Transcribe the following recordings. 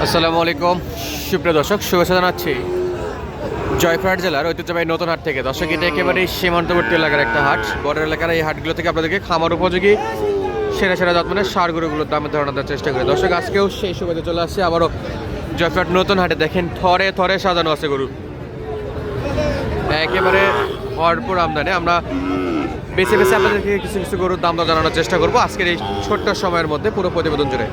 আসসালামু আলাইকুম সুপ্রিয় দর্শক, শুভেচ্ছা জানাচ্ছি জয়পুরহাট জেলার ঐতিহ্যবাহী নতুন হাট থেকে। দর্শক, এটা একেবারেই সীমান্তবর্তী এলাকার একটা হাট। বর্ডার এলাকার এই হাটগুলো থেকে আপনাদেরকে খামার উপযোগী সেরা সেরা জাতমানের সার গরুগুলোর দামে ধারণা দেওয়ার চেষ্টা করি। দর্শক, আজকেও সেই সুবাদে চলে আসছে আবারও জয়পুরহাট নতুন হাটে। দেখেন থরে থরে সাজানো আছে গরু, একেবারে ভরপুর আমদানি। আমরা বেছে বেছে আপনাদেরকে কিছু কিছু গরুর দাম দর জানানোর চেষ্টা করবো আজকের এই ছোট্ট সময়ের মধ্যে পুরো প্রতিবেদন জুড়ে।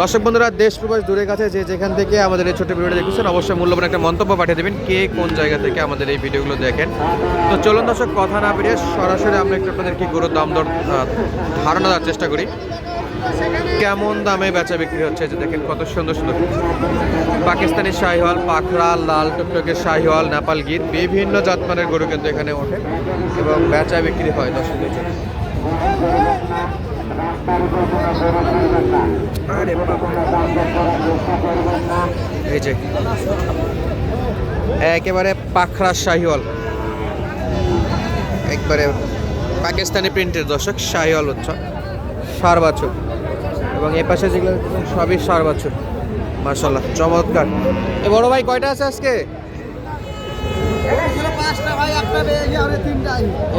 দর্শক বন্ধুরা, দেশ প্রবাস দূরে কাছে যে যেখান থেকে আমাদের এই ছোট্ট ভিডিওটা দেখছেন, অবশ্যই মূল্যবান একটা মন্তব্য পাঠিয়ে দেবেন কে কোন জায়গা থেকে আমাদের এই ভিডিওগুলো দেখেন। তো চলুন দর্শক, কথা না বেরিয়ে সরাসরি আমরা একটু আপনাদেরকে গরুর দাম দর ধারণা দেওয়ার চেষ্টা করি। কেমন দামে বেচা বিক্রি হচ্ছে, যে দেখেন কত সুন্দর সুন্দর পাকিস্তানি শাহিওয়াল, পাখরা, লাল টুকটকে শাহিওয়াল, নেপাল গির, বিভিন্ন জাতমানের গরু কিন্তু এখানে ওঠে এবং বেচা বিক্রি হয়। দর্শকদের জন্য এই যে একেবারে পাখরা শাহিওয়াল, একবারে পাকিস্তানি প্রিন্টের দর্শক শাহিওয়াল হচ্ছে সার বাছুর, এবং এ পাশে যেগুলো সবই সার বাছুর। মাশাআল্লাহ, চমৎকার। এ বড় ভাই কয়টা আছে আজকে?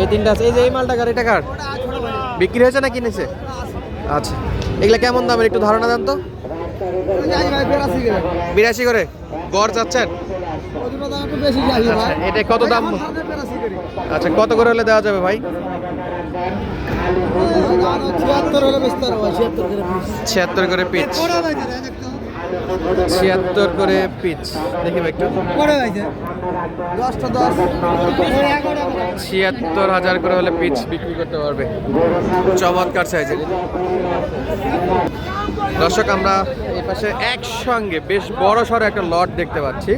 এই তিনটা আছে। এই যে এই মালটা কার, এটা কার? বিক্রি হয়েছে না কিনেছে? আচ্ছা, এগুলা কেমন দামের একটু ধারণা দেন তো। 82 করে গড় যাচ্ছেন? এটা কত দাম? আচ্ছা, কত করে হলে দেওয়া যাবে ভাই? 76 করে পিচ। 76 করে পিচ। দেখি ভাই একটু। 76,000 করে হলে পিচ বিক্রি করতে পারবে। চমৎকার সাইজের দর্শক, আমরা এই পাশে একসঙ্গে বেশ বড় সড়ো একটা লট দেখতে পাচ্ছি।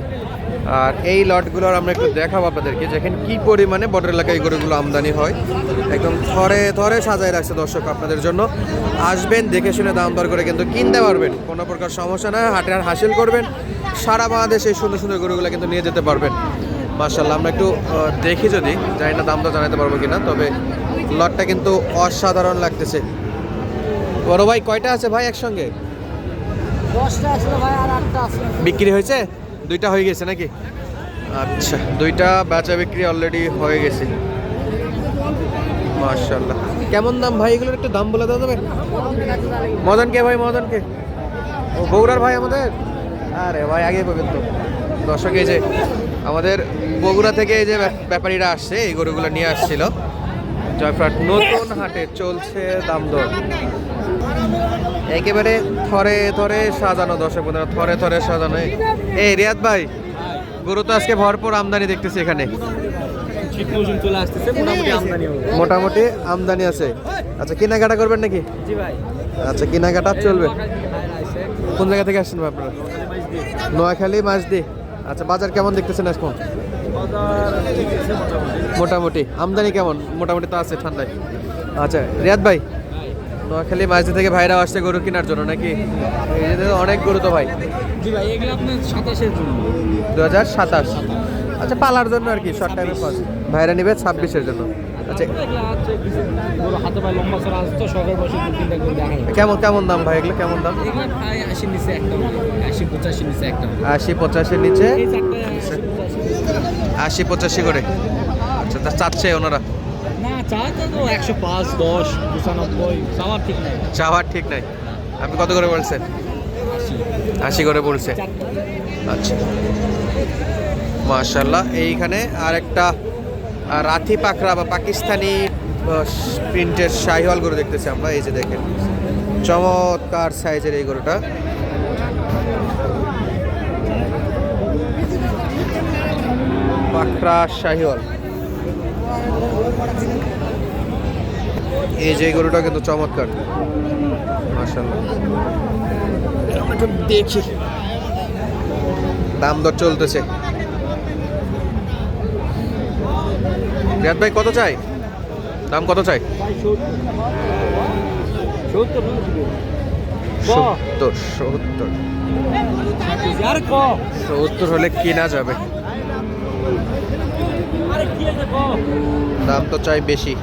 আর এই লটগুলোর আমরা একটু দেখাবো আপনাদেরকে, যেখানে কি পরিমাণে বর্ডার এলাকায় গরুগুলো আমদানি হয়। একদম থরে থরে সাজায় রাখছে দর্শক আপনাদের জন্য। আসবেন, দেখে শুনে দাম দর করে কিন্তু কিনতে পারবেন, কোনো প্রকার সমস্যা নয়। হাটে আর হাসিল করবেন, সারা বাংলাদেশে এই সুন্দর সুন্দর গরুগুলো কিন্তু নিয়ে যেতে পারবেন। মাশাআল্লাহ, আমরা একটু দেখি, যদি জানি না দাম দর জানাতে পারবো কিনা, তবে লটটা কিন্তু অসাধারণ লাগতেছে। বড় ভাই কয়টা আছে ভাই একসঙ্গে? 10টা আছে ভাই, আর 8টা আছে। বিক্রি হয়েছে? 2টা হয়ে গেছে নাকি? আচ্ছা, 2টা বেচা বিক্রি অলরেডি হয়ে গেছে। মাশাআল্লাহ, কেমন দাম ভাই এগুলোর একটু দাম বলে দেওয়া যাবে? মদন কে ভাই? মদন কে? ও বগুড়ার ভাই আমাদের। আরে ভাই, আগে বলবেন তো। দর্শক, এই যে আমাদের বগুড়া থেকে এই যে ব্যাপারীরা আসছে, এই গরুগুলো নিয়ে আসছিল জয়পুরহাট নতুন হাটে। চলছে দাম দর একেবারে থরে থরে সাজানো। দর্শক বন্ধুরা, থরে থরে সাজানো। এই রিয়াদ ভাই, গরু তো আজকে ভরপুর আমদানি দেখতেছি এখানে। মোটামুটি আমদানি আছে। আচ্ছা, কেনাকাটা করবেন নাকি? আচ্ছা, কেনাকাটা চলবে। কোন জায়গা থেকে আসছেন ভাই আপনারা? নোয়াখালী, মাঝদি। আচ্ছা, বাজার কেমন দেখতেছেন এখন? মোটামুটি আমদানি কেমন? মোটামুটি তো আছে ঠান্ডায়। আচ্ছা রিয়াদ ভাই, নোয়াখালী মাঝদি থেকে ভাইরাও আসছে গরু কেনার জন্য নাকি? অনেক গরু তো ভাই। জি ভাই, এগুলো আপনার 27-এর জন্য। 2027। আচ্ছা, পালার জন্য আর কি, শর্ট টাইমে পাস। ভাইরা নিবে 26-এর জন্য। আচ্ছা, হাতে ভাই লম্বা সরা আছে তো, সরকার বসে 2-3টা করে দেখা। কেমন কেমন দাম ভাই এগুলো? কেমন দাম? এগুলো প্রায় 80 নিচে একটা, 80-85 নিচে একটা, 80-85 নিচে। এই চারটা 80-85 করে। আচ্ছা, তা চাচ্ছে ওনারা? না, চাটা তো 105, 10, 95 চাওয়ার ঠিক নাই। চাওয়ার ঠিক নাই। আপনি কত করে বলছেন? 80 করে বলছে। আচ্ছা, মাশাআল্লাহ। এইখানে আরেকটা রাথি পাখরা বা পাকিস্তানি প্রিন্টের শাহিওয়াল গরু দেখতেছি আমরা। এই যে দেখেন, চমৎকার সাইজের এই গরুটা। পাখরা শাহিওয়াল, এই যে গরুটা কিন্তু চমৎকার। মাশাআল্লাহ, একটু দেখি দাম দর চলতেছে। রিয়াদ ভাই কত চাই? দাম কত চাই? 70 হলে কিনা যাবে। দাম তো চাই বেশি।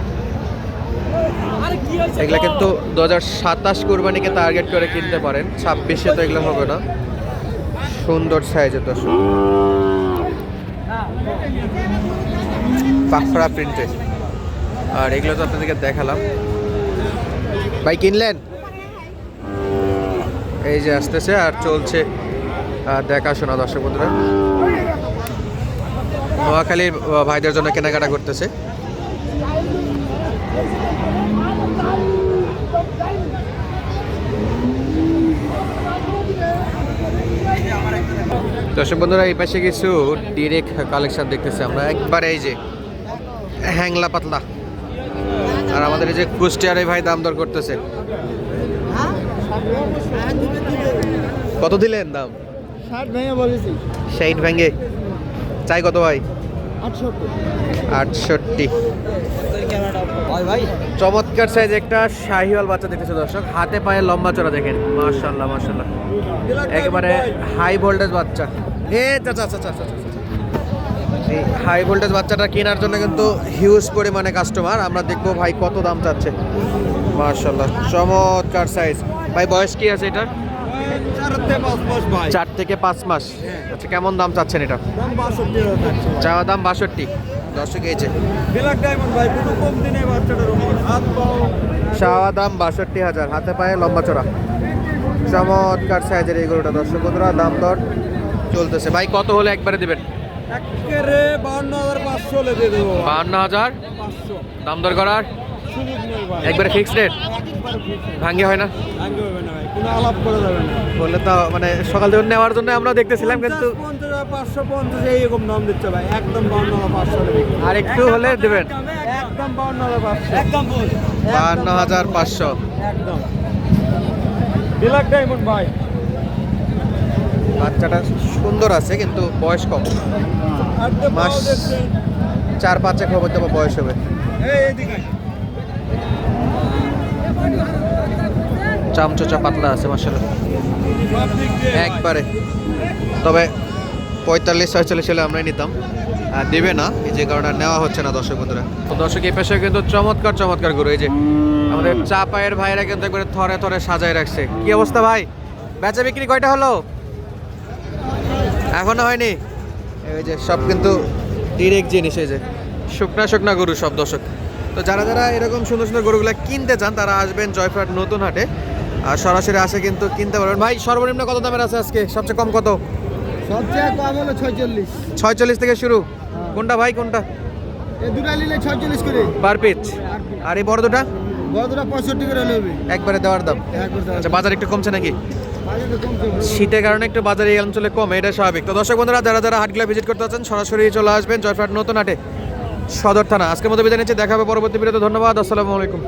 এগুলা কিন্তু 2027 কোরবানিকে টার্গেট করে কিনতে পারেন, 26-এ তো এগুলো হবে না। সুন্দর সাইজের দর্শক, পাখরা প্রিন্টেড। আর এগুলো তো আপনাদেরকে দেখালাম। ভাই কিনলেন? এই যে আসতেছে আর চলছে দেখাশোনা দর্শক বন্ধুরা। নোয়াখালীর ভাইদের জন্য কেনাকাটা করতেছে। দর্শক বন্ধুরা এই পাশে কিছু ডিরেক্ট কালেকশন দেখতেছি আমরা একবার। এই যে হ্যাংলা পাতলা, আর আমাদের এই যে কুষ্টিয়ার এই ভাই দাম দর করতেছে। কত দিলেন দাম? 60 ভেঙে বলেছি। 60 ভেঙে চাই কত ভাই? 68। 68। ভাই চমৎকার সাইজ একটা শাহিওয়াল বাচ্চা দেখতেছে দর্শক, হাতে পায়ে লম্বা চড়া দেখেন, মাশাআল্লাহ মাশাআল্লাহ, একেবারে হাই ভোল্টেজ বাচ্চা। চাচা এই হাই ভোল্টেজ বাচ্চাটা কেনার জন্য কিন্তু হিউজ পরিমাণে কাস্টমার। আমরা দেখবো ভাই কত দাম চাচ্ছে। মাশাআল্লাহ চমৎকার সাইজ। ভাই বয়স কি আছে এটার? 4 থেকে 5 মাস। আচ্ছা কেমন দাম চাচ্ছেন এটা? চাওয়া দাম 62। দর্শক এই যে চাওয়া দাম 62,000, হাতে পায়ে লম্বা চড়া চমৎকার সাইজের এই গরুটা দর্শক বন্ধুরা। দাম দর চলতেছে। ভাই কত হলে একবারে দিবেন? 52,000 দাম দর করার একবারে ফিক্সড রেট, ভাঙ্গে হয় না বললে তো। মানে সকাল থেকে নেওয়ার জন্য আমরা দেখতেছিলাম, কিন্তু 550 এইরকম দাম দিচ্ছে ভাই। একদম 52,500 আর একটু হলে দেবেন। একদম 52,500 একদম 52,500 একদম ব্ল্যাক ডায়মন্ড ভাই। বাচ্চাটা সুন্দর আছে কিন্তু বয়স কম, মাস 4-5 হবে তো বয়স হবে। চামচোচা পাতলা আছে মাশাআল্লাহ একবারে। তবে 45-46 হলে আমরাই নিতাম, দেবে না, এই যে কারণে নেওয়া হচ্ছে না দর্শক বন্ধুরা। তো দর্শক এই পেশায় কিন্তু চমৎকার চমৎকার গরু, এই যে আমাদের চা পায়ের ভাইরা কিন্তু একবারে থরে থরে সাজায় রাখছে। কি অবস্থা ভাই, বেচা বিক্রি কয়টা হলো? এখনো হয়নি। এই যে সব কিন্তু ডিরেক্ট জিনিস, এই যে শুকনা শুকনা গরু সব দর্শক। তো যারা যারা এরকম সুন্দর সুন্দর গরুগুলো কিনতে চান তারা আসবেন জয়পুরহাট নতুন হাটে, আর সরাসরি আসে কিন্তু কিনতে পারবেন। ভাই সর্বনিম্ন কত দামের আছে আজকে? সবচেয়ে কম কত? সবচেয়ে কম হলো 46। 46 থেকে শুরু। কোনটা ভাই কোনটা? এই দুটা নিলে 46 করে পার পিস। আর এই বড় দুটা? বড় দুটা 65 করে নেবে একবারে দেওয়ার দাম। আচ্ছা বাজার একটু কমছে নাকি? শীতের কারণে একটু বাজারে এই অঞ্চলে কমে, এটা স্বাভাবিক। তো দর্শক বন্ধুরা যারা যারা হাটগুলা ভিজিট করতে চাচ্ছেন সরাসরি চলে আসবেন জয়পুরহাট নতুন হাটে, সদর থানা। আজকের মতো বিদায় নিচ্ছি, দেখা হবে পরবর্তী ভিডিওতে। ধন্যবাদ, আসসালামু আলাইকুম।